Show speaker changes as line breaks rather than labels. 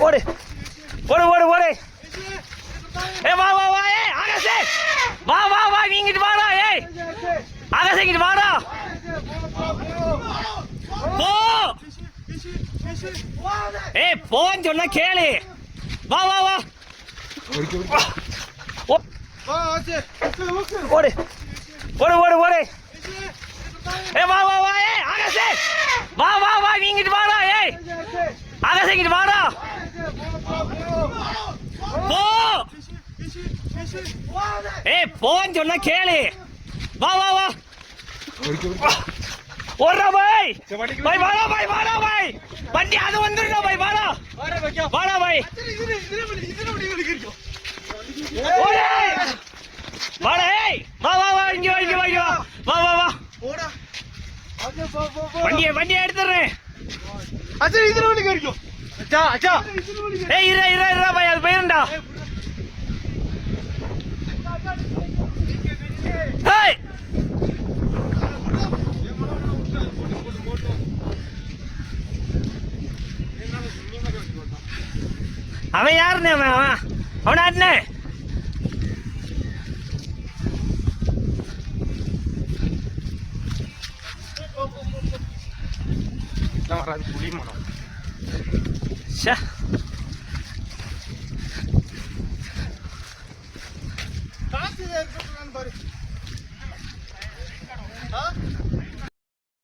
ஓடு ஓடு ஓடு ஓடு. ஏ வா வா வா. ஏய் ஆகாஷே வா வா வா. நீ இங்கிட்டு வாடா. ஏய் ஆகாஷே இங்கிட்டு வாடா. போ. ஏய் போன்னு சொன்னா கேளு. வா வா வா. ஓடு ஓடு ஓடு ஓடு. ஏ வா வா வா. ஏய் ஆகாஷே வா வா வா. நீ இங்கிட்டு வாடா. ஏய் ஆகாஷே இங்கிட்டு வாடா. போ. ஏய் போன்னு சொன்னா கேளு. வா வா வா. ஓடுறா பாய். பாய் வாடா பாய் வாடா பாய். வண்டி அது வந்துடுறா பாய் வாடா. வாடா பாய். வாடா. ஏய் வா வா வா. இங்க வா இங்க வா இங்க வா. வா வா வா. வண்டியை எடுத்துறேன். ஏய் இரு இரு இரு பாய். அது போயிருண்டா. ஏய் அவன் யாருன்னு அவன் ஆட்டுனே. புலி மனம்.